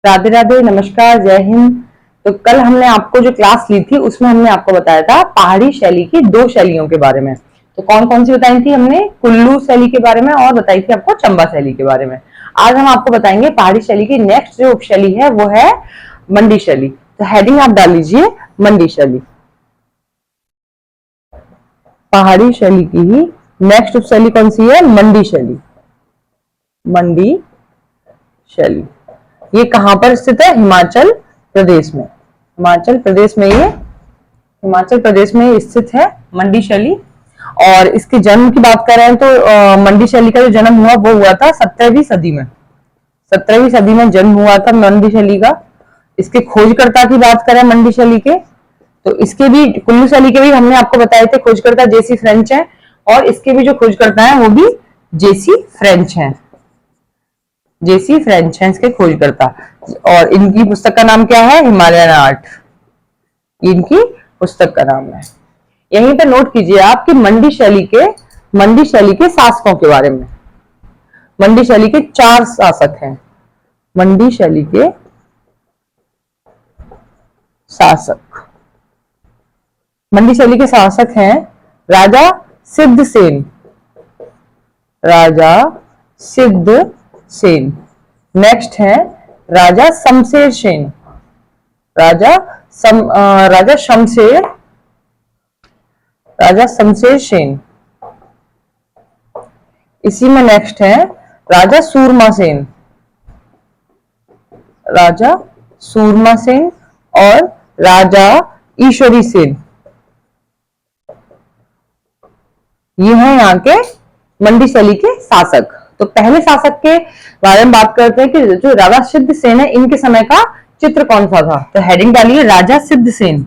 राधे राधे, नमस्कार, जय हिंद। तो कल हमने आपको जो क्लास ली थी उसमें हमने आपको बताया था पहाड़ी शैली की दो शैलियों के बारे में। तो कौन कौन सी बताई थी हमने? कुल्लू शैली के बारे में और बताई थी आपको चंबा शैली के बारे में। आज हम आपको बताएंगे पहाड़ी शैली की नेक्स्ट जो उपशैली है वो है मंडी शैली। तो हेडिंग आप डाल लीजिए मंडी शैली। पहाड़ी शैली की ही नेक्स्ट उपशैली कौन सी है? मंडी शैली। मंडी शैली ये कहां पर स्थित है? हिमाचल प्रदेश में। हिमाचल प्रदेश में हिमाचल प्रदेश में ये स्थित है मंडी शैली। और इसके जन्म की बात कर रहे हैं तो मंडी शैली का जो जन्म हुआ वो हुआ था 17वीं सदी में। 17वीं सदी में जन्म हुआ था मंडी शैली का। इसके खोजकर्ता की बात करें मंडी शैली के, तो इसके भी कुल्लू शैली के भी हमने आपको बताए थे खोजकर्ता जेसी फ्रेंच हैं, और इसके भी जो खोजकर्ता हैं वो भी जेसी फ्रेंच हैं। जेसी फ्रेंच हैं इसके खोजकर्ता। और इनकी पुस्तक का नाम क्या है? Himalayan art. इनकी पुस्तक का नाम है। यहीं पे नोट कीजिए आप कि मंडी शैली के शासकों के बारे में। मंडी शैली के 4 शासक हैं। मंडी शैली के शासक मंडी शैली के शासक हैं राजा सिद्धसेन। राजा सिद्धसेन। नेक्स्ट है राजा शमशेर सेन। राजा शमशेर सेन। इसी में नेक्स्ट है राजा सूरमा सेन। राजा सूरमा सेन और राजा ईश्वरी सेन। ये हैं यहाँ के मंडी शैली के शासक। तो पहले शासक के बारे में बात करते हैं कि जो राजा सिद्धसेन है इनके समय का चित्र कौन सा था। तो हेडिंग डालिए राजा सिद्धसेन।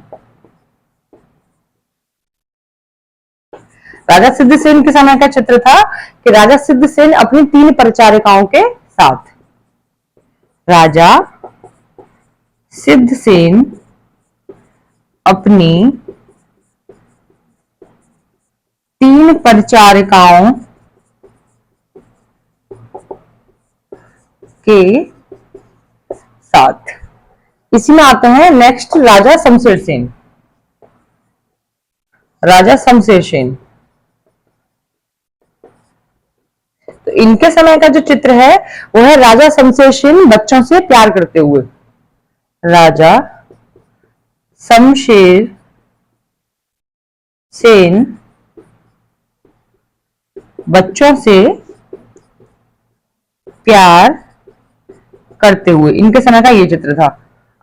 राजा सिद्धसेन के समय का चित्र था कि राजा सिद्धसेन अपनी 3 परिचारिकाओं के साथ। राजा सिद्धसेन अपनी 3 परिचारिकाओं के साथ। इसी में आते हैं नेक्स्ट राजा शमशेर सेन। राजा शमशेर सेन, तो इनके समय का जो चित्र है वो है राजा शमशेर सेन बच्चों से प्यार करते हुए। राजा शमशेर सेन बच्चों से प्यार करते हुए, इनके समय का ये चित्र था।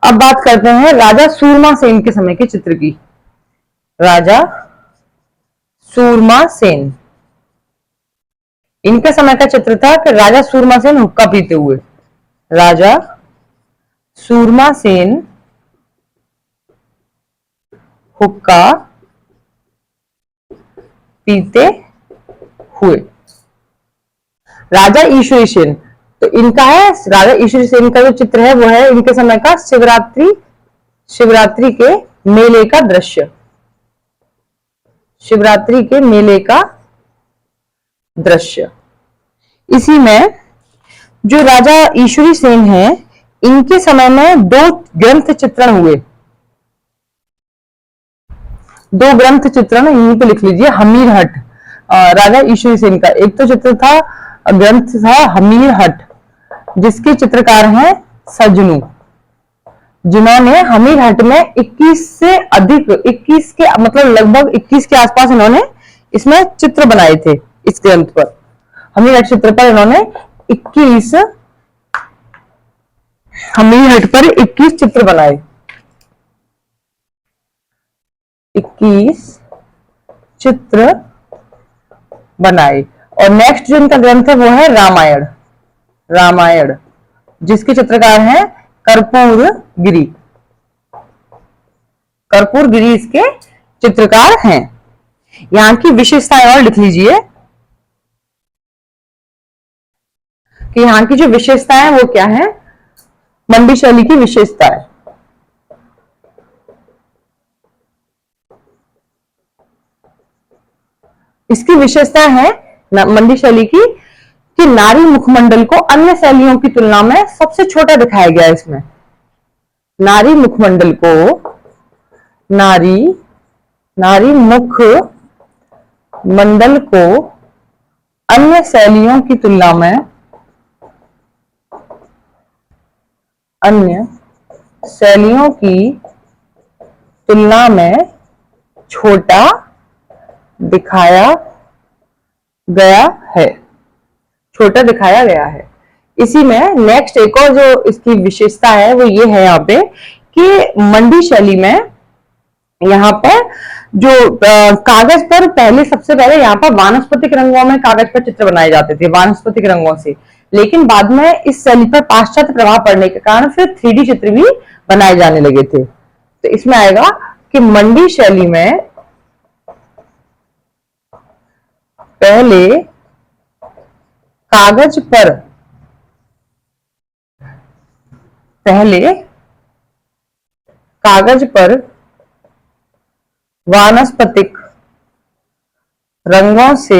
अब बात करते हैं राजा सूरमा सेन के समय के चित्र की। राजा सूरमा सेन, इनके समय का चित्र था कि राजा सूरमा सेन हुक्का पीते हुए। राजा सूरमा सेन हुक्का पीते हुए। राजा ईश्वरी सेन, तो इनका है राजा ईश्वरी सेन का जो चित्र है वो है इनके समय का शिवरात्रि के मेले का दृश्य। शिवरात्रि के मेले का दृश्य। इसी में जो राजा ईश्वरी सेन है इनके समय में 2 ग्रंथ चित्रण हुए। 2 ग्रंथ चित्रण यहीं पे लिख लीजिए। हमीर हट राजा ईश्वरी सेन का एक तो चित्र था, ग्रंथ था हमीर हट, जिसके चित्रकार हैं सजनू, जिन्होंने हमीर हट में 21 से अधिक 21 के मतलब लगभग 21 के आसपास इन्होंने इसमें चित्र बनाए थे। इस ग्रंथ पर हमीर हट चित्र पर इन्होंने 21 हमीर हट पर 21 चित्र बनाए। 21 चित्र बनाए। और नेक्स्ट जो इनका ग्रंथ है वो है रामायण। रामायण जिसके चित्रकार हैं कर्पूर गिरी। कर्पूर गिरी इसके चित्रकार हैं। यहां की विशेषताएं और लिख लीजिए कि यहां की जो विशेषताएं हैं वो क्या है। मंडी शैली की विशेषताएं, इसकी विशेषता है मंडी शैली की कि नारी मुखमंडल को अन्य शैलियों की तुलना में सबसे छोटा दिखाया गया है। इसमें नारी मुखमंडल को, नारी मुख मंडल को अन्य शैलियों की तुलना में, अन्य शैलियों की तुलना में छोटा दिखाया गया है, छोटा दिखाया गया है। इसी में नेक्स्ट एक और जो इसकी विशेषता है वो ये है यहाँ पे कि मंडी शैली में यहाँ पर जो कागज पर सबसे पहले यहाँ पर वानस्पतिक रंगों में कागज पर चित्र बनाए जाते थे, वानस्पतिक रंगों से। लेकिन बाद में इस शैली पर पाश्चात्य प्रभाव पड़ने के कारण फिर 3D चित्र भी बनाए जाने लगे थे। तो इसमें आएगा कि मंडी शैली में पहले कागज पर वानस्पतिक रंगों से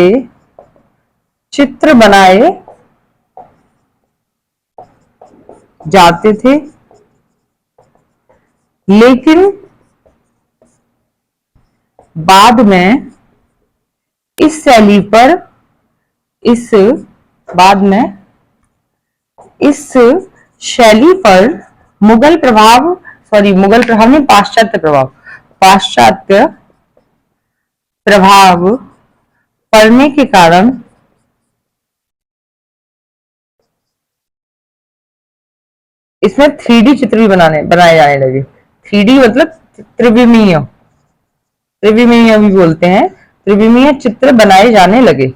चित्र बनाए जाते थे, लेकिन बाद में इस शैली पर मुगल प्रभाव नहीं, पाश्चात्य प्रभाव पड़ने के कारण इसमें 3D चित्र भी बनाए जाने लगे। 3D मतलब त्रिविमीय भी बोलते हैं, त्रिविमीय चित्र बनाए जाने लगे।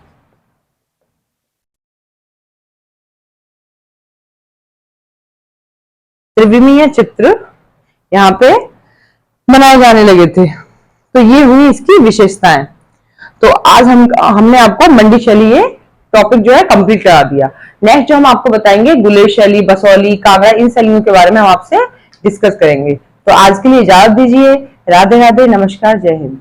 त्रिविमीय चित्र यहाँ पे बनाए जाने लगे थे। तो ये हुई इसकी विशेषताएं। तो आज हमने आपको मंडी शैली ये टॉपिक जो है कंप्लीट करा दिया। नेक्स्ट जो हम आपको बताएंगे गुलेर शैली, बसौली, कागड़ा, इन शैलियों के बारे में हम आपसे डिस्कस करेंगे। तो आज के लिए इजाजत दीजिए। राधे राधे, नमस्कार, जय हिंद।